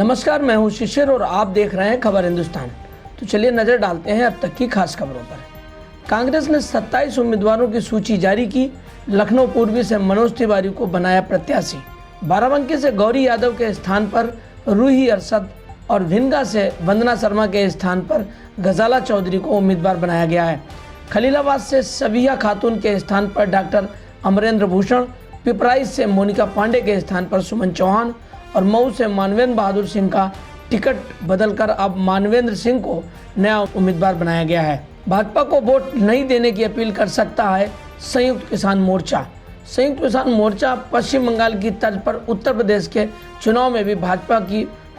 नमस्कार, मैं हूं शिशिर और आप देख रहे हैं खबर हिंदुस्तान। तो चलिए नजर डालते हैं अब तक की खास खबरों पर। कांग्रेस ने 27 उम्मीदवारों की सूची जारी की। लखनऊ पूर्वी से मनोज तिवारी को बनाया प्रत्याशी। बाराबंकी से गौरी यादव के स्थान पर रूही अरशद और भिनगा से वंदना शर्मा के स्थान पर गजाला चौधरी को उम्मीदवार बनाया गया है। खलीलाबाद से सबिया खातून के स्थान पर डॉक्टर अमरेंद्र भूषण, पिपराइच से मोनिका पांडे के स्थान पर सुमन चौहान और मऊ से मानवेंद्र बहादुर सिंह का टिकट बदलकर अब मानवेंद्र सिंह को नया उम्मीदवार बनाया गया है। भाजपा को वोट नहीं देने की अपील कर सकता है संयुक्त किसान मोर्चा। संयुक्त किसान मोर्चा पश्चिम बंगाल की तर्ज पर उत्तर प्रदेश के चुनाव में भी भाजपा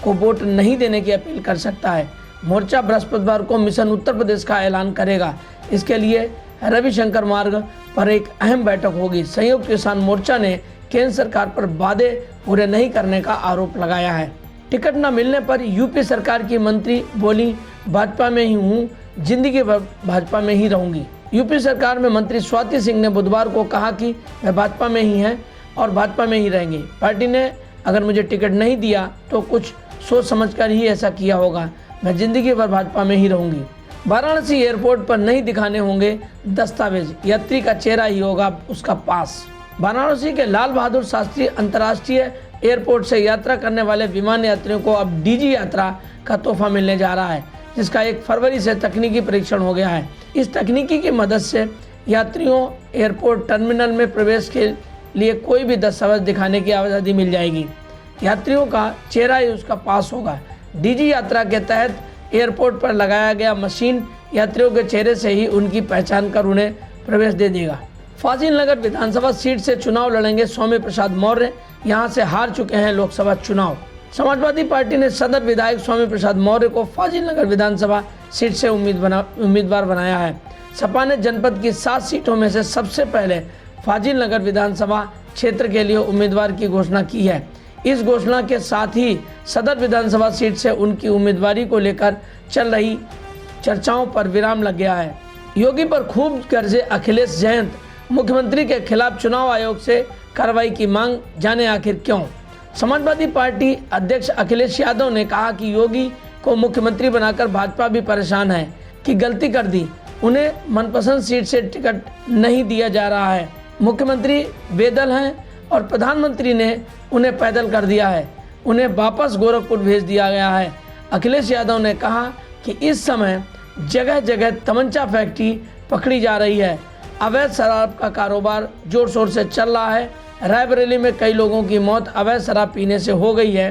को वोट नहीं देने की अपील कर सकता है। मोर्चा बृहस्पतिवार को मिशन उत्तर प्रदेश का ऐलान करेगा। इसके लिए रविशंकर मार्ग पर एक अहम बैठक होगी। संयुक्त किसान मोर्चा ने केंद्र सरकार पर वादे पूरे नहीं करने का आरोप लगाया है। टिकट न मिलने पर यूपी सरकार की मंत्री बोली, भाजपा में ही हूँ, जिंदगी भर भाजपा में ही रहूंगी। यूपी सरकार में मंत्री स्वाति सिंह ने बुधवार को कहा कि वह भाजपा में ही हैं और भाजपा में ही रहेंगी। पार्टी ने अगर मुझे टिकट नहीं दिया तो कुछ सोच समझकर ही ऐसा किया होगा। मैं जिंदगी भर भाजपा में ही रहूंगी। वाराणसी एयरपोर्ट पर नहीं दिखाने होंगे दस्तावेज, यात्री का चेहरा ही होगा उसका पास। वाराणसी के लाल बहादुर शास्त्री अंतर्राष्ट्रीय एयरपोर्ट से यात्रा करने वाले विमान यात्रियों को अब डीजी यात्रा का तोहफा मिलने जा रहा है, जिसका 1 फरवरी से तकनीकी परीक्षण हो गया है। इस तकनीकी की मदद से यात्रियों एयरपोर्ट टर्मिनल में प्रवेश के लिए कोई भी दस्तावेज दिखाने की आज़ादी मिल जाएगी। यात्रियों का चेहरा ही उसका पास होगा। डीजी यात्रा के तहत एयरपोर्ट पर लगाया गया मशीन यात्रियों के चेहरे से ही उनकी पहचान कर उन्हें प्रवेश दे देगा। फाजिल नगर विधानसभा सीट से चुनाव लड़ेंगे सौम्य प्रसाद मौर्य। यहां से हार चुके हैं लोकसभा चुनाव। समाजवादी पार्टी ने सदर विधायक सौम्य प्रसाद मौर्य को फाजिल नगर विधानसभा सीट से उम्मीदवार बनाया है। सपा ने जनपद की 7 सीटों में से सबसे पहले फाजिल नगर विधानसभा क्षेत्र के लिए उम्मीदवार की घोषणा की है। इस घोषणा के साथ ही सदर विधानसभा सीट से उनकी उम्मीदवारी को लेकर चल रही चर्चाओं पर विराम लग गया है। योगी पर खूब गरजे अखिलेश जयंत, मुख्यमंत्री के खिलाफ चुनाव आयोग से कार्रवाई की मांग, जाने आखिर क्यों। समाजवादी पार्टी अध्यक्ष अखिलेश यादव ने कहा कि योगी को मुख्यमंत्री बनाकर भाजपा भी परेशान है कि गलती कर दी, उन्हें मनपसंद सीट से टिकट नहीं दिया जा रहा है। मुख्यमंत्री बेदल हैं और प्रधानमंत्री ने उन्हें पैदल कर दिया है, उन्हें वापस गोरखपुर भेज दिया गया है। अखिलेश यादव ने कहा कि इस समय जगह जगह तमंचा फैक्ट्री पकड़ी जा रही है। अवैध शराब का कारोबार जोर शोर से चल रहा है। रायबरेली में कई लोगों की मौत अवैध शराब पीने से हो गई है।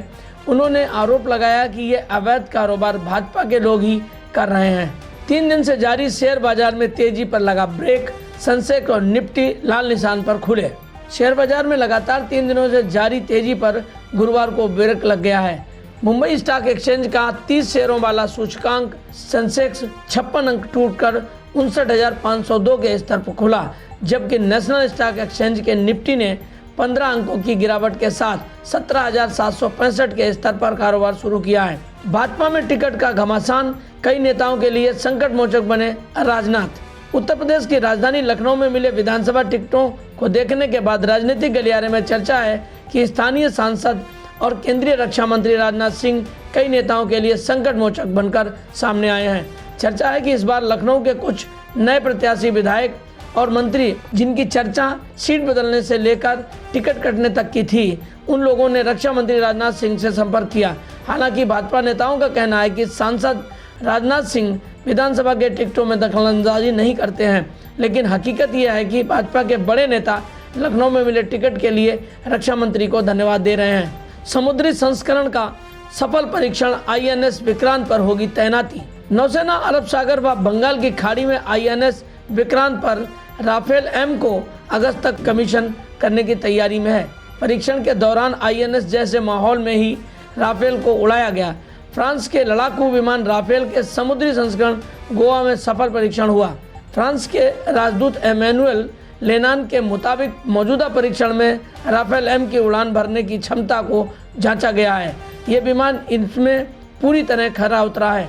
उन्होंने आरोप लगाया कि ये अवैध कारोबार भाजपा के लोग ही कर रहे हैं। 3 दिन से जारी शेयर बाजार में तेजी पर लगा ब्रेक। सेंसेक्स और निफ्टी लाल निशान पर खुले। शेयर बाजार में लगातार 3 दिनों से जारी तेजी पर गुरुवार को ब्रेक लग गया है। मुंबई स्टॉक एक्सचेंज का 30 शेयरों वाला सूचकांक सेंसेक्स 56 अंक टूटकर 59,502 के स्तर पर खुला, जबकि नेशनल स्टॉक एक्सचेंज के निफ्टी ने 15 अंकों की गिरावट के साथ 17,765 के स्तर पर कारोबार शुरू किया है। भाजपा में टिकट का घमासान, कई नेताओं के लिए संकट मोचक बने राजनाथ। उत्तर प्रदेश की राजधानी लखनऊ में मिले विधानसभा टिकटों को देखने के बाद राजनीतिक गलियारे में चर्चा है कि स्थानीय सांसद और केंद्रीय रक्षा मंत्री राजनाथ सिंह कई नेताओं के लिए संकट मोचक बनकर सामने आए हैं। चर्चा है कि इस बार लखनऊ के कुछ नए प्रत्याशी विधायक और मंत्री, जिनकी चर्चा सीट बदलने से लेकर टिकट कटने तक की थी, उन लोगों ने रक्षा मंत्री राजनाथ सिंह से संपर्क किया। हालांकि भाजपा नेताओं का कहना है कि सांसद राजनाथ सिंह विधानसभा के टिकटों में दखलंदाजी नहीं करते हैं, लेकिन हकीकत यह है कि भाजपा के बड़े नेता लखनऊ में मिले टिकट के लिए रक्षा मंत्री को धन्यवाद दे रहे हैं। समुद्री संस्करण का सफल परीक्षण INS विक्रांत पर होगी तैनाती। नौसेना अरब सागर व बंगाल की खाड़ी में INS विक्रांत पर राफेल M को अगस्त तक कमीशन करने की तैयारी में है। परीक्षण के दौरान INS जैसे माहौल में ही राफेल को उड़ाया गया। फ्रांस के लड़ाकू विमान राफेल के समुद्री संस्करण गोवा में सफल परीक्षण हुआ। फ्रांस के राजदूत एमेनुएल लेनान के मुताबिक मौजूदा परीक्षण में राफेल M की उड़ान भरने की क्षमता को जांचा गया है। ये विमान इसमें पूरी तरह खरा उतरा है।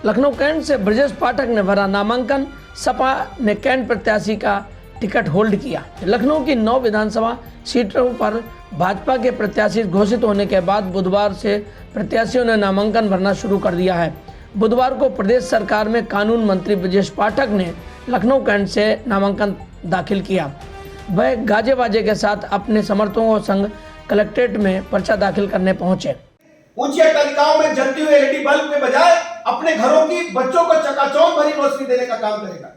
लखनऊ कैंट से ब्रजेश पाठक ने भरा नामांकन। सपा ने कैंट प्रत्याशी का टिकट होल्ड किया। लखनऊ की 9 विधानसभा सीटों पर भाजपा के प्रत्याशी घोषित होने के बाद बुधवार से प्रत्याशियों ने नामांकन भरना शुरू कर दिया है। बुधवार को प्रदेश सरकार में कानून मंत्री ब्रजेश पाठक ने लखनऊ कैंट से नामांकन दाखिल किया। वह गाजे बाजे के साथ अपने समर्थकों संग कलेक्ट्रेट में पर्चा दाखिल करने पहुंचे। ऊंची अट्टालिकाओं में जलती हुई एलईडी बल्ब के बजाय अपने घरों की बच्चों को चकाचौंध भरी रोशनी देने का काम करेगा।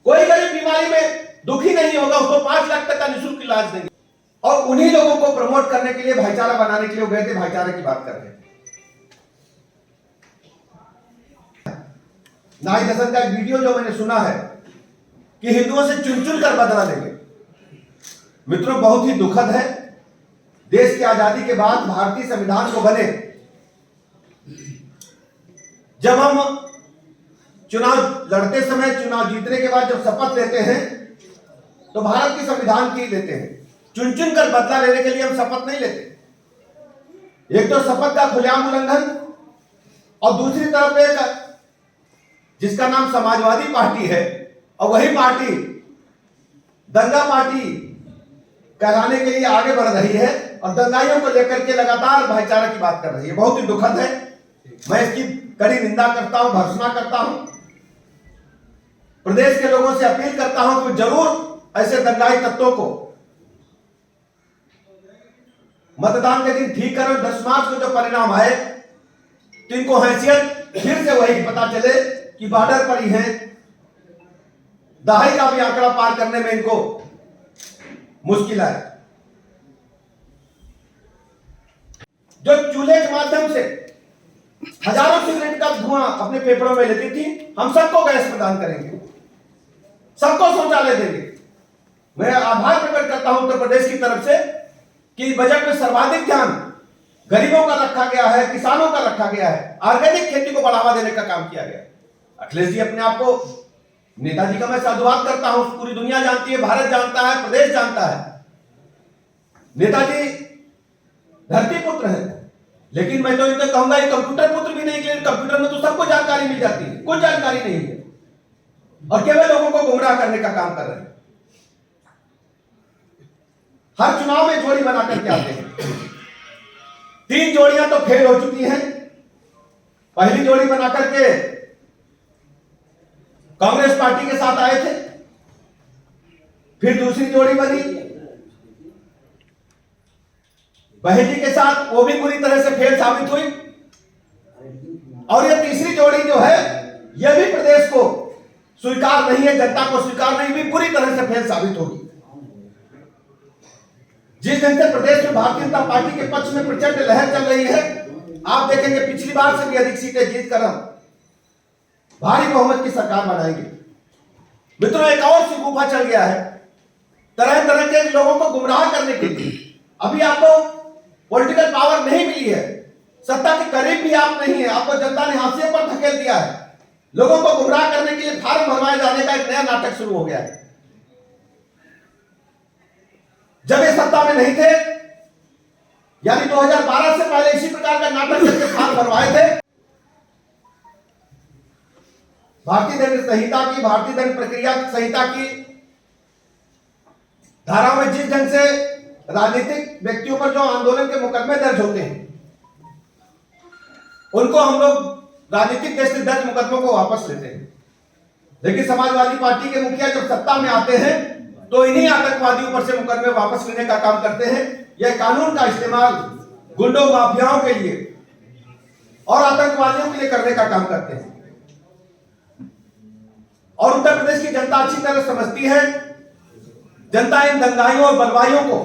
कोई गरीब बीमारी में दुखी नहीं होगा, उसको 5 लाख तक का निःशुल्क इलाज देंगे। और उन्हीं लोगों को प्रमोट करने के लिए, भाईचारा बनाने के लिए गए थे, भाईचारे की बात कर रहे थे। 9 दशक का एक वीडियो जो मैंने सुना है कि हिंदुओं से चुन चुन कर बदला लेंगे। मित्रों, बहुत ही दुखद है। देश की आजादी के बाद भारतीय संविधान को बने जब हम चुनाव लड़ते समय, चुनाव जीतने के बाद जब शपथ लेते हैं तो भारत की संविधान की लेते हैं। चुन चुन कर बदला लेने के लिए हम शपथ नहीं लेते। एक तो शपथ का खुलेआम उल्लंघन, और दूसरी तरफ एक जिसका नाम समाजवादी पार्टी है, और वही पार्टी दंगा पार्टी कहलाने के लिए आगे बढ़ रही है और दंगाइयों को लेकर के लगातार भाईचारा की बात कर रही है। बहुत ही दुखद है। मैं इसकी कड़ी निंदा करता हूं, भर्त्सना करता हूं। प्रदेश के लोगों से अपील करता हूं कि जरूर ऐसे दंगाई तत्वों को मतदान के दिन ठीक करें। 10 मार्च को जो परिणाम आए तो इनको हैसियत फिर से वही पता चले कि बॉर्डर पर ही है। दहाई का भी आंकड़ा पार करने में इनको मुश्किल है। जो चूल्हे के माध्यम से हजारों सिगरेट का धुआं अपने फेफड़ों में लेती थी, हम सबको गैस प्रदान करेंगे, सबको शौचालय देंगे। मैं आभार प्रकट करता हूं उत्तर प्रदेश की तरफ से कि बजट में सर्वाधिक ध्यान गरीबों का रखा गया है, किसानों का रखा गया है, ऑर्गेनिक खेती को बढ़ावा देने का काम किया गया। अखिलेश जी अपने आप को नेताजी का मैं साधुवाद करता हूं, पूरी दुनिया जानती है, भारत जानता है, प्रदेश जानता है। नेताजी धरती पुत्र है, लेकिन मैं तो इतना कहूंगा ये कंप्यूटर पुत्र भी नहीं, लेकिन कंप्यूटर में तो सबको जानकारी मिल जाती है, कुछ जानकारी नहीं है और केवल लोगों को गुमराह करने का काम कर रहे हैं। हर चुनाव में जोड़ी बना करके आते हैं। 3 जोड़ियां तो फेल हो चुकी हैं। पहली जोड़ी बना करके कांग्रेस पार्टी के साथ आए थे, फिर दूसरी जोड़ी बनी बहेली के साथ, वो भी पूरी तरह से फेल साबित हुई। और ये तीसरी जोड़ी जो है, यह भी प्रदेश को स्वीकार नहीं है, जनता को स्वीकार नहीं, भी पूरी तरह से फेल साबित होगी। जिस दिन से प्रदेश में भारतीय जनता पार्टी के पक्ष में प्रचंड लहर चल रही है, आप देखेंगे पिछली बार से भी अधिक सीटें जीतकर हम भारी बहुमत की सरकार बनाएंगे। मित्रों, एक और सी गुफा चल गया है तरह तरह के लोगों को गुमराह करने के लिए। अभी आपको पॉलिटिकल पावर नहीं मिली है, सत्ता के करीब भी आप नहीं है, आपको जनता ने हाशिए पर धकेल दिया है। लोगों को गुमराह करने के लिए फार्म भरवाए जाने का एक नया नाटक शुरू हो गया है। जब ये सत्ता में नहीं थे, यानी 2012 से पहले इसी प्रकार का नाटक करके फार्म भरवाए थे। भारतीय दंड संहिता की, भारतीय दंड प्रक्रिया संहिता की धाराओं में जिस ढंग से राजनीतिक व्यक्तियों पर जो आंदोलन के मुकदमे दर्ज होते हैं, उनको हम लोग राजनीतिक दृष्टि दर्ज मुकदमों को वापस लेते हैं। लेकिन समाजवादी पार्टी के मुखिया जब सत्ता में आते हैं तो इन्हीं आतंकवादियों पर से मुकदमे वापस लेने का काम करते हैं। यह कानून का इस्तेमाल गुंडों माफियाओं के लिए और आतंकवादियों के लिए करने का काम करते हैं। और उत्तर प्रदेश की जनता अच्छी तरह समझती है, जनता इन दंगाइयों और बलवाइयों को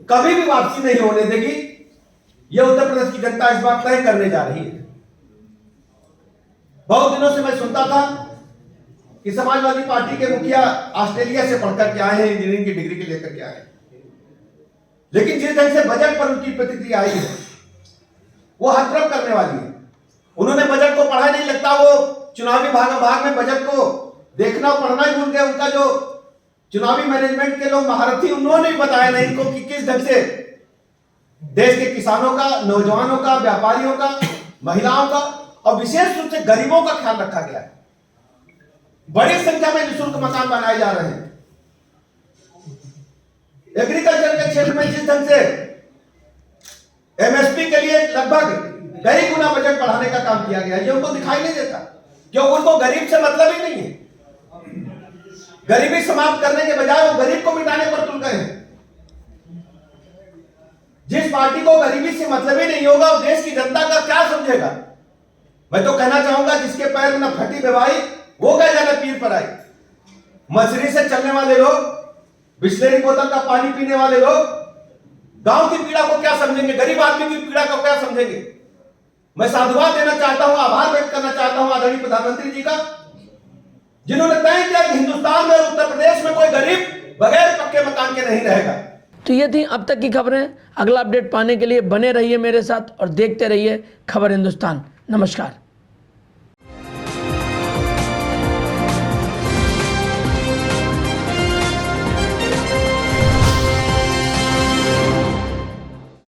कभी भी वापसी नहीं होने देगी। यह उत्तर प्रदेश की जनता इस बात तय करने जा रही है। बहुत दिनों से मैं सुनता था कि समाजवादी पार्टी के मुखिया ऑस्ट्रेलिया से पढ़कर के आए हैं, इंजीनियरिंग की डिग्री के लेकर के आए हैं, लेकिन जिस ढंग से बजट पर उनकी प्रतिक्रिया आई है वो हतप्रभ करने वाली है। उन्होंने बजट को पढ़ा नहीं, लगता वो चुनावी भाग में बजट को देखना और पढ़ना ही भूल गए। उनका जो चुनावी मैनेजमेंट के लोग महारथी, उन्होंने भी बताया नहीं इनको कि किस ढंग से देश के किसानों का, नौजवानों का, व्यापारियों का, महिलाओं का और विशेष रूप से गरीबों का ख्याल रखा गया है। बड़ी संख्या में निःशुल्क मकान बनाए जा रहे हैं। एग्रीकल्चर के क्षेत्र में जिस ढंग से एमएसपी के लिए लगभग कई गुना बजट बढ़ाने का काम किया गया, ये उनको दिखाई नहीं देता, क्योंकि उनको गरीब से मतलब ही नहीं है। गरीबी समाप्त करने के बजाय वो गरीब को मिटाने पर तुल गए हैं। जिस पार्टी को गरीबी से मतलब ही नहीं होगा, वो देश की जनता का क्या समझेगा। मैं तो कहना चाहूंगा, जिसके पैर में न फटी बेवाई, वो क्या जाने पीर पर आई। मछली से चलने वाले लोग, बिस्लेरी बोतल का पानी पीने वाले लोग गांव की पीड़ा को क्या समझेंगे, गरीब आदमी की पीड़ा को क्या समझेंगे। मैं साधुवाद देना चाहता हूं, आभार व्यक्त करना चाहता हूं आदरणीय प्रधानमंत्री जी का, जिन्होंने तय किया कि हिंदुस्तान में और उत्तर प्रदेश में कोई गरीब बगैर पक्के मकान के नहीं रहेगा। तो ये थी अब तक की खबरें। अगला अपडेट पाने के लिए बने रहिए मेरे साथ और देखते रहिए खबर हिंदुस्तान। नमस्कार।